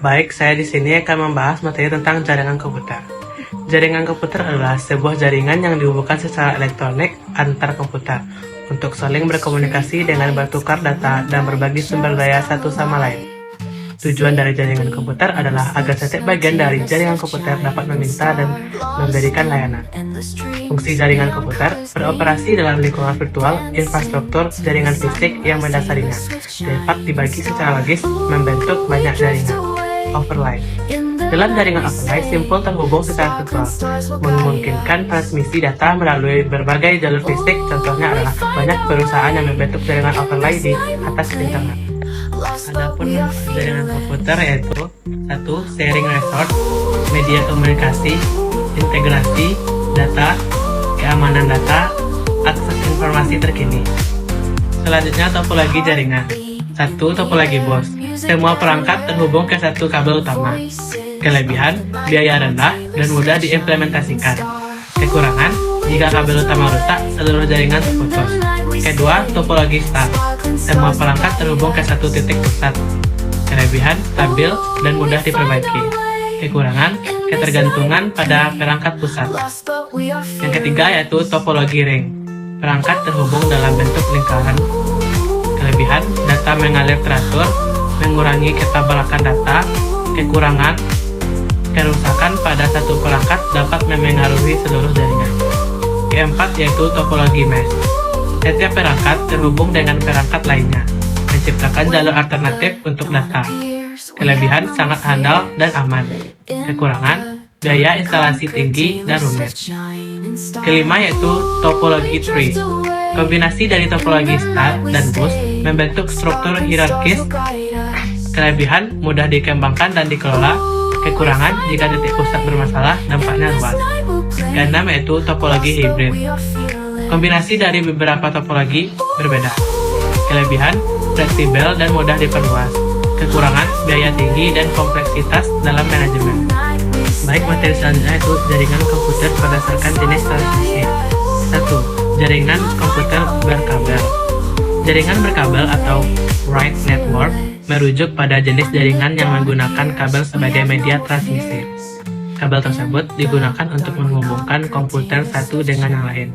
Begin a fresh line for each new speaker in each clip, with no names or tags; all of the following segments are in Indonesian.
Baik, saya di sini akan membahas materi tentang jaringan komputer. Jaringan komputer adalah sebuah jaringan yang dihubungkan secara elektronik antar komputer untuk saling berkomunikasi dengan bertukar data dan berbagi sumber daya satu sama lain. Tujuan dari jaringan komputer adalah agar setiap bagian dari jaringan komputer dapat meminta dan memberikan layanan. Fungsi jaringan komputer beroperasi dalam lingkungan virtual, infrastruktur jaringan fisik yang mendasarinya dapat dibagi secara logis membentuk banyak jaringan. Overlay. Dalam jaringan overlay, simpul terhubung secara virtual, memungkinkan transmisi data melalui berbagai jalur fisik. Contohnya adalah banyak perusahaan yang membentuk jaringan overlay di atas internet. Adapun jaringan komputer yaitu 1. Sharing resource, media komunikasi, integrasi data, keamanan data, akses informasi terkini. Selanjutnya, topologi jaringan. 1. Topologi BOS. Semua perangkat terhubung ke satu kabel utama. Kelebihan, biaya rendah dan mudah diimplementasikan. Kekurangan, jika kabel utama rusak, seluruh jaringan terputus. Kedua, topologi star. Semua perangkat terhubung ke satu titik pusat. Kelebihan, stabil dan mudah diperbaiki. Kekurangan, ketergantungan pada perangkat pusat. Yang ketiga yaitu topologi ring. Perangkat terhubung dalam bentuk lingkaran. Kelebihan, data mengalir teratur, mengurangi ketabalakan data. Kekurangan, kerusakan pada satu perangkat dapat memengaruhi seluruh jaringan. Keempat yaitu topologi mesh. Setiap perangkat terhubung dengan perangkat lainnya, menciptakan jalur alternatif untuk data. Kelebihan, sangat handal dan aman. Kekurangan, biaya instalasi tinggi dan rumit. Kelima yaitu topologi tree. Kombinasi dari topologi star dan BOS membentuk struktur hierarkis. Kelebihan, mudah dikembangkan dan dikelola. Kekurangan, jika titik pusat bermasalah, dampaknya luas. Keenam yaitu topologi hybrid. Kombinasi dari beberapa topologi berbeda. Kelebihan, fleksibel dan mudah diperluas. Kekurangan, biaya tinggi dan kompleksitas dalam manajemen. Baik, materi selanjutnya itu jaringan komputer berdasarkan jenis transmisi. 1. Jaringan komputer berkabel. Jaringan berkabel atau wired network merujuk pada jenis jaringan yang menggunakan kabel sebagai media transmisi. Kabel tersebut digunakan untuk menghubungkan komputer satu dengan yang lain,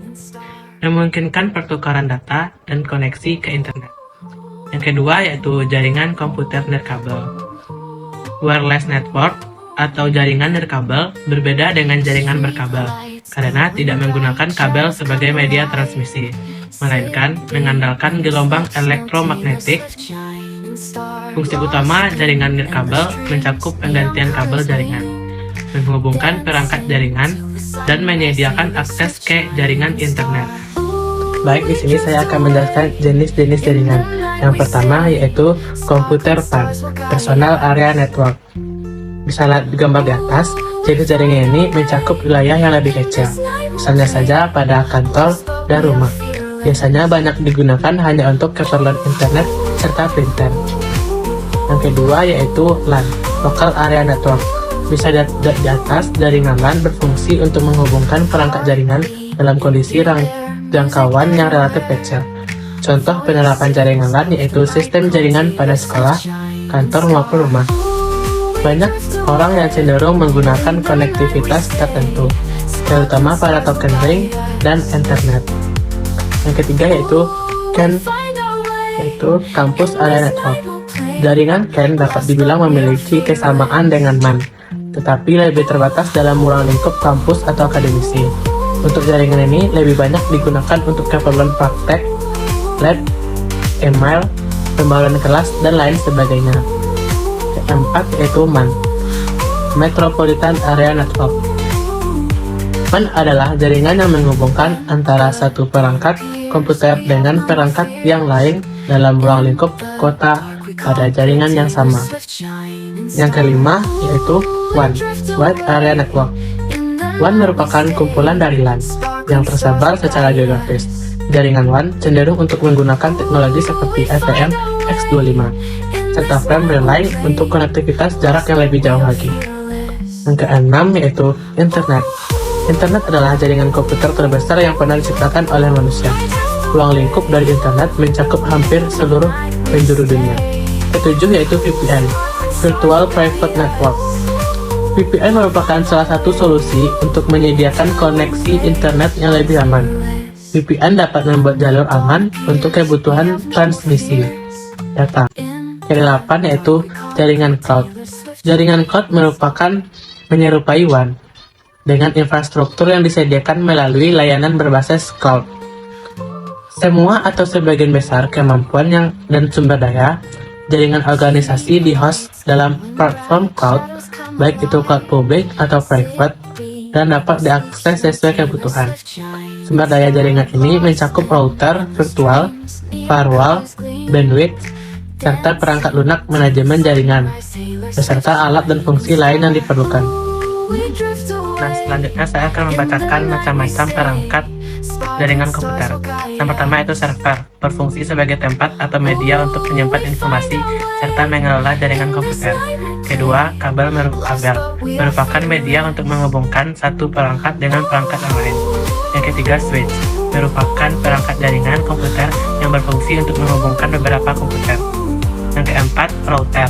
memungkinkan pertukaran data dan koneksi ke internet. Yang kedua yaitu jaringan komputer nirkabel. Wireless network atau jaringan nirkabel berbeda dengan jaringan berkabel karena tidak menggunakan kabel sebagai media transmisi, melainkan mengandalkan gelombang elektromagnetik. Fungsi utama jaringan nirkabel mencakup penggantian kabel jaringan, menghubungkan perangkat jaringan, dan menyediakan akses ke jaringan internet. Baik, di sini saya akan menjelaskan jenis-jenis jaringan. Yang pertama yaitu komputer PAN, Personal Area Network. Bisa lihat di gambar di atas, jenis jaringan ini mencakup wilayah yang lebih kecil, misalnya saja pada kantor dan rumah. Biasanya banyak digunakan hanya untuk keperluan internet serta printer. Yang kedua yaitu LAN, Local Area Network. Bisa di atas, jaringan LAN berfungsi untuk menghubungkan perangkat jaringan dalam kondisi jangkauan yang relatif kecil. Contoh penerapan jaringan LAN yaitu sistem jaringan pada sekolah, kantor maupun rumah. Banyak orang yang cenderung menggunakan konektivitas tertentu, terutama pada token ring dan internet. Yang ketiga yaitu CAN, yaitu Campus Area Network. Jaringan CAN dapat dibilang memiliki kesamaan dengan MAN, tetapi lebih terbatas dalam ruang lingkup kampus atau akademisi. Untuk jaringan ini lebih banyak digunakan untuk keperluan praktek, lab, email, pembaruan kelas, dan lain sebagainya. Keempat yaitu MAN, Metropolitan Area Network. MAN adalah jaringan yang menghubungkan antara satu perangkat komputer dengan perangkat yang lain dalam ruang lingkup kota pada jaringan yang sama. Yang kelima yaitu WAN, Wide Area Network. WAN merupakan kumpulan dari LAN yang tersebar secara geografis. Jaringan WAN cenderung untuk menggunakan teknologi seperti FPM X25 serta frame relay untuk konektivitas jarak yang lebih jauh lagi. Yang keenam yaitu Internet. Internet adalah jaringan komputer terbesar yang pernah diciptakan oleh manusia. Ruang lingkup dari internet mencakup hampir seluruh penjuru dunia. Ketujuh yaitu VPN, Virtual Private Network. VPN merupakan salah satu solusi untuk menyediakan koneksi internet yang lebih aman. VPN dapat membuat jalur aman untuk kebutuhan transmisi data. Kedelapan yaitu jaringan cloud. Jaringan cloud merupakan menyerupai WAN dengan infrastruktur yang disediakan melalui layanan berbasis cloud. Semua atau sebagian besar kemampuan dan sumber daya jaringan organisasi di host dalam platform cloud, baik itu cloud publik atau private, dan dapat diakses sesuai kebutuhan. Sumber daya jaringan ini mencakup router, virtual, firewall, bandwidth, serta perangkat lunak manajemen jaringan, beserta alat dan fungsi lain yang diperlukan. Nah, selanjutnya saya akan membacakan macam-macam perangkat jaringan komputer. Yang pertama itu server, berfungsi sebagai tempat atau media untuk menyimpan informasi serta mengelola jaringan komputer. Kedua, kabel merupakan media untuk menghubungkan satu perangkat dengan perangkat yang lain. Yang ketiga, switch, merupakan perangkat jaringan komputer yang berfungsi untuk menghubungkan beberapa komputer. Yang keempat, router,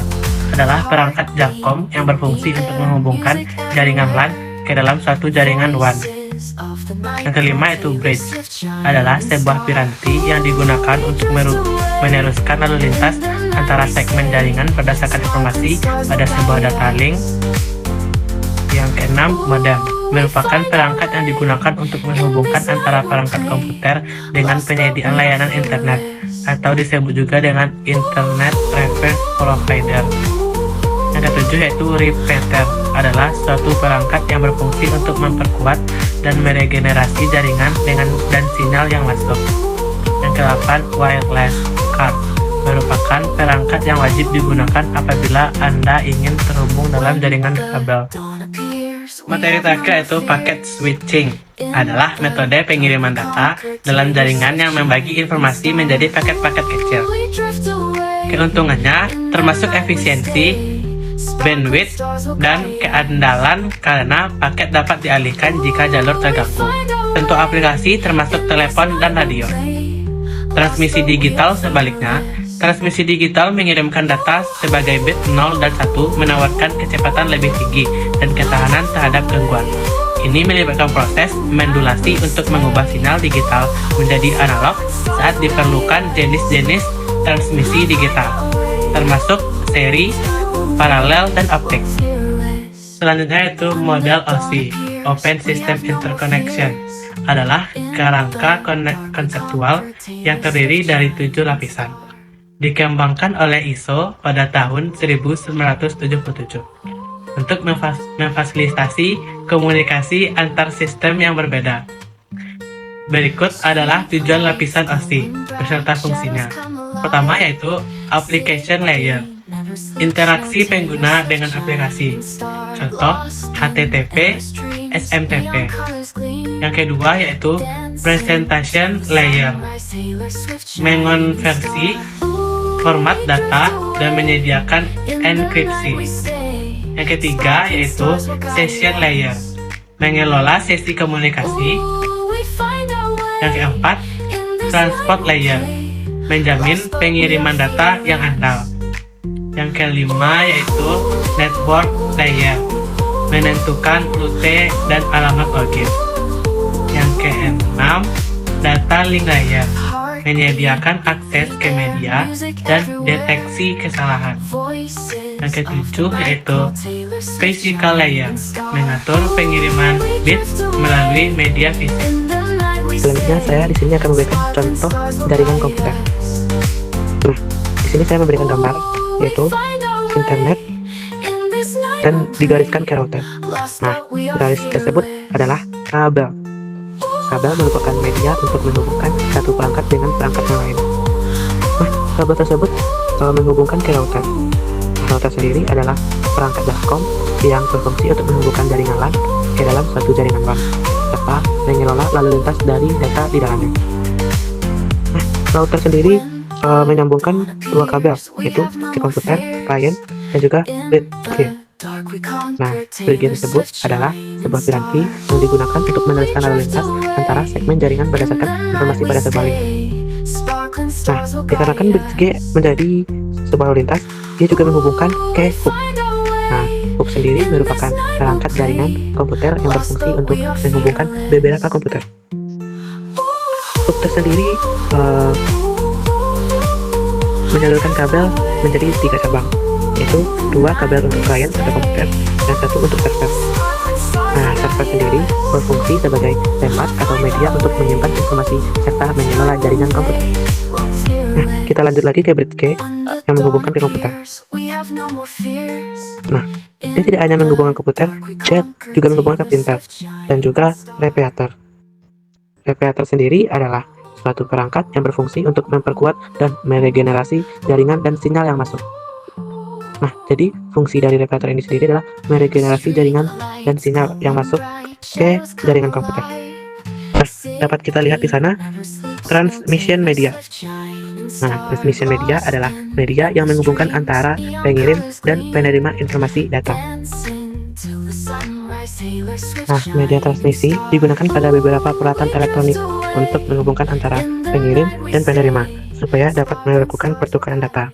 adalah perangkat Jacom yang berfungsi untuk menghubungkan jaringan LAN ke dalam suatu jaringan WAN. Yang kelima itu bridge, adalah sebuah piranti yang digunakan untuk meneruskan lalu lintas antara segmen jaringan berdasarkan informasi pada sebuah data link. Yang keenam, modem, merupakan perangkat yang digunakan untuk menghubungkan antara perangkat komputer dengan penyediaan layanan internet, atau disebut juga dengan Internet Service Provider. Yang ketujuh yaitu repeater, adalah suatu perangkat yang berfungsi untuk memperkuat dan meregenerasi jaringan dan sinyal yang masuk. Yang kedelapan, wireless card, merupakan perangkat yang wajib digunakan apabila Anda ingin terhubung dalam jaringan kabel. Materi terakhir yaitu packet switching, adalah metode pengiriman data dalam jaringan yang membagi informasi menjadi paket-paket kecil. Keuntungannya termasuk efisiensi, bandwidth, dan keandalan karena paket dapat dialihkan jika jalur terganggu. Bentuk aplikasi termasuk telepon dan radio. Transmisi digital sebaliknya, transmisi digital mengirimkan data sebagai bit 0 dan 1 menawarkan kecepatan lebih tinggi dan ketahanan terhadap gangguan. Ini melibatkan proses modulasi untuk mengubah sinyal digital menjadi analog saat diperlukan jenis-jenis transmisi digital, termasuk seri, paralel, dan optik. Selanjutnya itu model OSI, Open System Interconnection, adalah kerangka konseptual yang terdiri dari 7 lapisan. Dikembangkan oleh ISO pada tahun 1977 untuk memfasilitasi komunikasi antar sistem yang berbeda. Berikut adalah tujuan lapisan OSI beserta fungsinya. Pertama yaitu application layer, interaksi pengguna dengan aplikasi, contoh HTTP, SMTP. Yang kedua yaitu presentation layer, mengonversi format data dan menyediakan enkripsi. Yang ketiga yaitu session layer, mengelola sesi komunikasi. Yang keempat, transport layer, menjamin pengiriman data yang andal. Yang kelima yaitu network layer, menentukan rute dan alamat login. Yang keenam, data link layer, menyediakan akses ke media dan deteksi kesalahan. Yang ketujuh yaitu physical layer, mengatur pengiriman bit melalui media fisik.
Selanjutnya saya di sini akan memberikan contoh jaringan komputer. Nah, di sini saya memberikan gambar yaitu internet dan digariskan ke router. Nah, garis tersebut adalah kabel. Kabel merupakan media untuk menghubungkan satu perangkat dengan perangkat yang lain. Nah, kabel tersebut menghubungkan ke router. Router sendiri adalah perangkat Jacom yang berfungsi untuk menghubungkan jaringan LAN ke dalam suatu jaringan WAN, serta mengelola lalu lintas dari data di dalamnya. Nah, router sendiri menyambungkan dua kabel, yaitu ke komputer, klien, dan juga bridge. Nah, bridge tersebut adalah sebuah piranti yang digunakan untuk meneruskan lalu lintas antara segmen jaringan berdasarkan informasi pada sebuah link. Nah, dikarenakan bridge menjadi sebuah lalu lintas dia juga menghubungkan ke hub. Nah, hub sendiri merupakan perangkat jaringan komputer yang berfungsi untuk menghubungkan beberapa komputer. Hub tersendiri menyalurkan kabel menjadi 3 cabang, yaitu 2 kabel untuk klien atau komputer dan 1 untuk server. Nah, server sendiri berfungsi sebagai tempat atau media untuk menyimpan informasi serta mengelola jaringan komputer. Nah, kita lanjut lagi ke bridge yang menghubungkan ke komputer. Nah, dia tidak hanya menghubungkan komputer, dia juga menghubungkan ke printer dan juga repeater. Repeater sendiri adalah suatu perangkat yang berfungsi untuk memperkuat dan meregenerasi jaringan dan sinyal yang masuk. Nah, jadi fungsi dari repeater ini sendiri adalah meregenerasi jaringan dan sinyal yang masuk ke jaringan komputer. Nah, dapat kita lihat di sana transmission media. Nah, transmission media adalah media yang menghubungkan antara pengirim dan penerima informasi data. Nah, media transmisi digunakan pada beberapa peralatan elektronik untuk menghubungkan antara pengirim dan penerima supaya dapat melakukan pertukaran data.